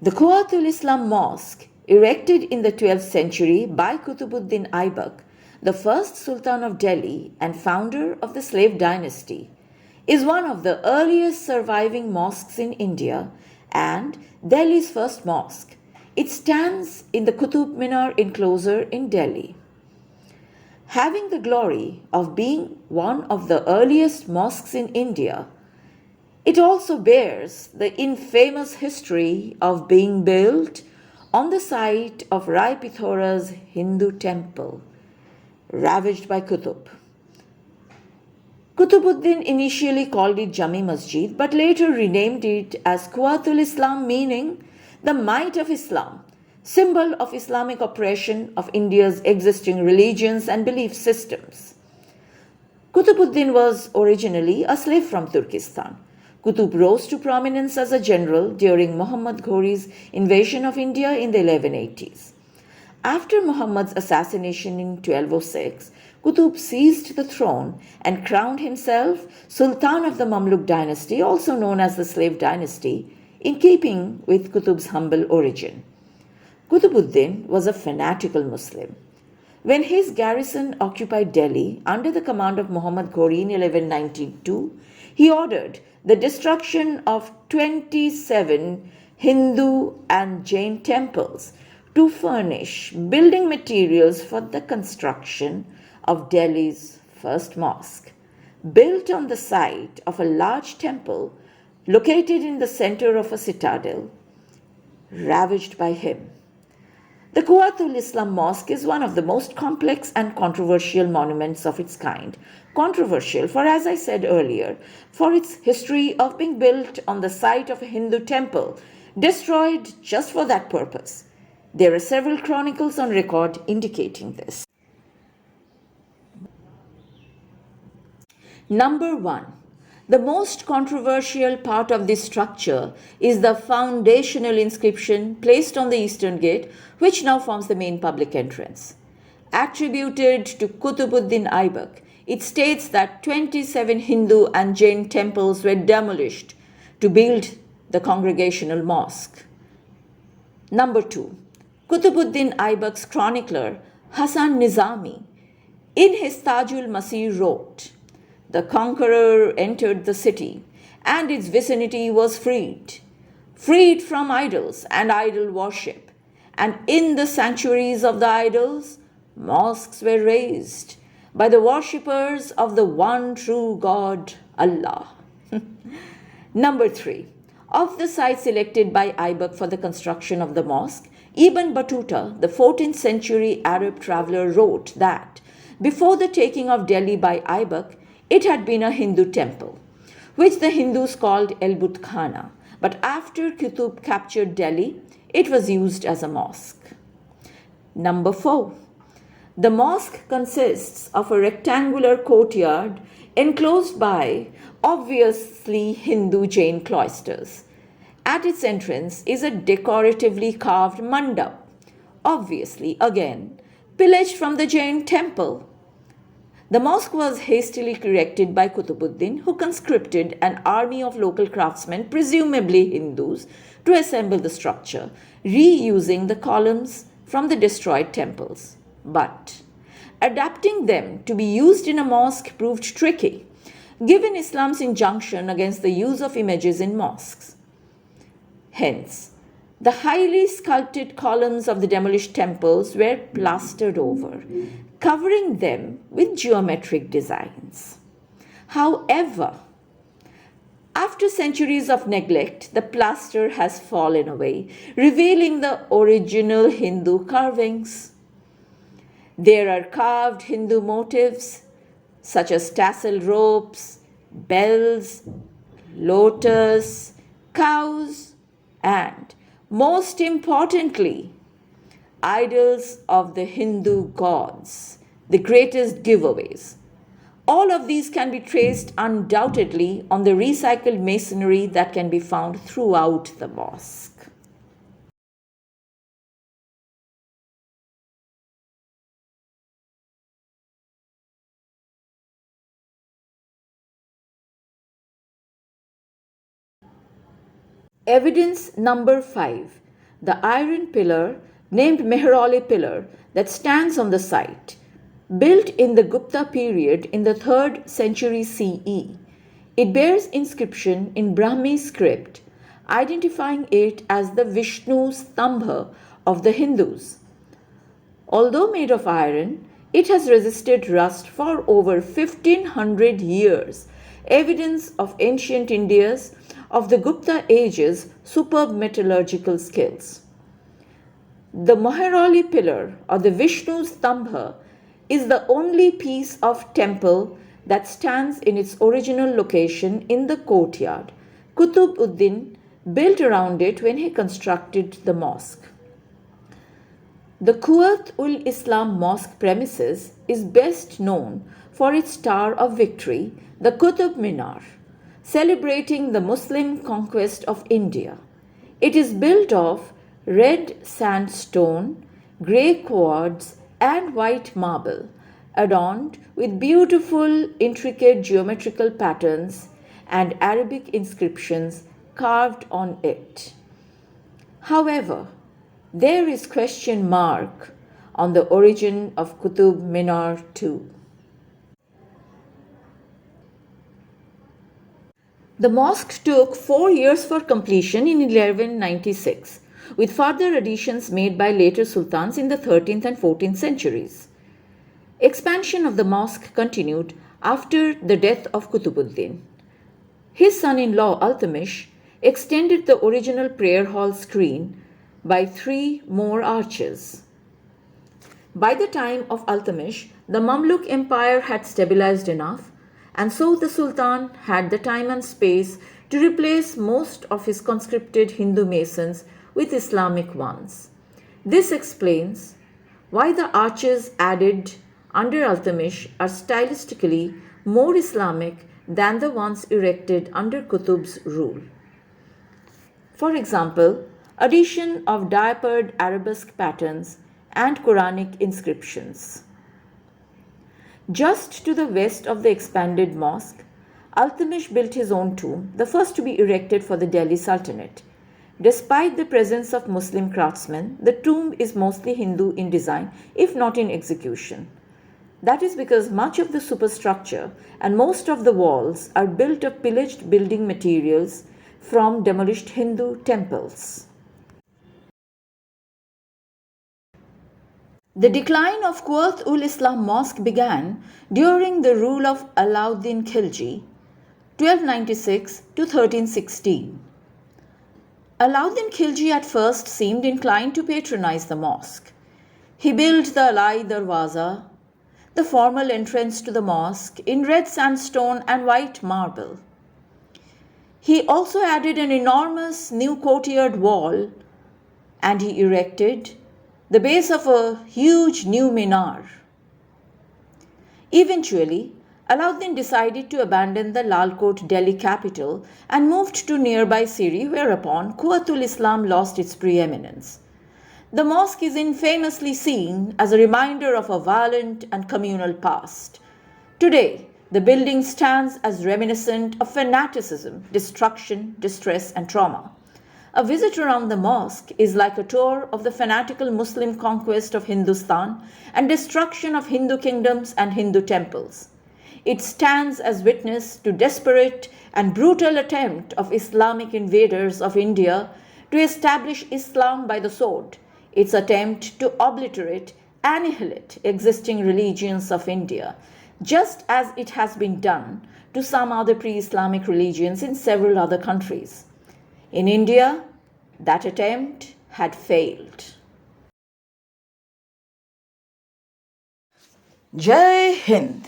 The Quatul Islam Mosque, erected in the 12th century by Qutubuddin Aibak, the first Sultan of Delhi and founder of the slave dynasty, is one of the earliest surviving mosques in India and Delhi's first mosque. It stands in the Quatub minar enclosure in Delhi. Having the glory of being one of the earliest mosques in India, it also bears the infamous history of being built on the site of Rai Pithora's Hindu temple, ravaged by Qutub. Qutubuddin initially called it Jami Masjid, but later renamed it as Quatul Islam, meaning the might of Islam, symbol of Islamic oppression of India's existing religions and belief systems. Qutubuddin was originally a slave from Turkestan. Qutub rose to prominence as a general during Muhammad Ghori's invasion of India in the 1180s. After Muhammad's assassination in 1206, Qutub seized the throne and crowned himself Sultan of the Mamluk dynasty, also known as the Slave dynasty, in keeping with Qutub's humble origin. Qutubuddin was a fanatical Muslim. When his garrison occupied Delhi under the command of Muhammad Ghori in 1192, he ordered the destruction of 27 Hindu and Jain temples to furnish building materials for the construction of Delhi's first mosque, built on the site of a large temple located in the center of a citadel, ravaged by him. The Quatul Islam Mosque is one of the most complex and controversial monuments of its kind. Controversial for, as I said earlier, for its history of being built on the site of a Hindu temple, destroyed just for that purpose. There are several chronicles on record indicating this. Number 1. The most controversial part of this structure is the foundational inscription placed on the eastern gate, which now forms the main public entrance. Attributed to Qutubuddin Aibak, it states that 27 Hindu and Jain temples were demolished to build the congregational mosque. Number 2. Qutubuddin Aibak's chronicler Hasan Nizami, in his Tajul Masir, wrote, "The conqueror entered the city, and its vicinity was freed from idols and idol worship, and in the sanctuaries of the idols, mosques were raised by the worshippers of the one true God, Allah." Number 3. Of the sites selected by Aibak for the construction of the mosque, Ibn Battuta, the 14th century Arab traveler, wrote that before the taking of Delhi by Aibak, it had been a Hindu temple, which the Hindus called El-But Khana, but after Qutub captured Delhi, it was used as a mosque. Number 4. The mosque consists of a rectangular courtyard enclosed by obviously Hindu Jain cloisters. At its entrance is a decoratively carved mandap, obviously again pillaged from the Jain temple. The mosque was hastily erected by Qutubuddin, who conscripted an army of local craftsmen, presumably Hindus, to assemble the structure, reusing the columns from the destroyed temples. But adapting them to be used in a mosque proved tricky, given Islam's injunction against the use of images in mosques. Hence, the highly sculpted columns of the demolished temples were plastered over, covering them with geometric designs. However, after centuries of neglect, the plaster has fallen away, revealing the original Hindu carvings. There are carved Hindu motifs such as tassel ropes, bells, lotus, cows, and, most importantly, idols of the Hindu gods, the greatest giveaways. All of these can be traced undoubtedly on the recycled masonry that can be found throughout the mosque. Evidence number 5. the iron pillar named Mehroli pillar that stands on the site, built in the Gupta period in the 3rd century CE. It bears inscription in Brahmi script, identifying it as the Vishnu Stambha of the Hindus. Although made of iron, it has resisted rust for over 1500 years, evidence of ancient India's, of the Gupta age's superb metallurgical skills. The Mehroli pillar or the Vishnu Stambha is the only piece of temple that stands in its original location in the courtyard. Qutubuddin built around it when he constructed the mosque. The Quatul Islam Mosque premises is best known for its Star of Victory, the Qutub Minar, celebrating the Muslim conquest of India. It is built of red sandstone, grey quartz, and white marble, adorned with beautiful, intricate geometrical patterns and Arabic inscriptions carved on it. However, there is question mark on the origin of Qutub Minar too. The mosque took 4 years for completion in 1196, with further additions made by later sultans in the 13th and 14th centuries. Expansion of the mosque continued after the death of Qutubuddin. His son-in-law Iltutmish extended the original prayer hall screen by 3 more arches. By the time of Iltutmish, the Mamluk Empire had stabilized enough, and so the Sultan had the time and space to replace most of his conscripted Hindu masons with Islamic ones. This explains why the arches added under Iltutmish are stylistically more Islamic than the ones erected under Qutub's rule. For example, addition of diapered arabesque patterns and Quranic inscriptions. Just to the west of the expanded mosque, Iltutmish built his own tomb, the first to be erected for the Delhi Sultanate. Despite the presence of Muslim craftsmen, the tomb is mostly Hindu in design, if not in execution. That is because much of the superstructure and most of the walls are built of pillaged building materials from demolished Hindu temples. The decline of Quatul Islam Mosque began during the rule of Alauddin Khilji, 1296 to 1316. Alauddin Khilji at first seemed inclined to patronize the mosque. He built the Alai Darwaza, the formal entrance to the mosque, in red sandstone and white marble. He also added an enormous new courtyard wall, and he erected the base of a huge new minar. Eventually, Alauddin decided to abandon the Lalkot Delhi capital and moved to nearby Siri, whereupon Quatul Islam lost its preeminence. The mosque is infamously seen as a reminder of a violent and communal past. Today, the building stands as reminiscent of fanaticism, destruction, distress, and trauma. A visit around the mosque is like a tour of the fanatical Muslim conquest of Hindustan and destruction of Hindu kingdoms and Hindu temples. It stands as witness to desperate and brutal attempt of Islamic invaders of India to establish Islam by the sword, its attempt to obliterate, annihilate existing religions of India, just as it has been done to some other pre-Islamic religions in several other countries. In India, that attempt had failed. Jai Hind!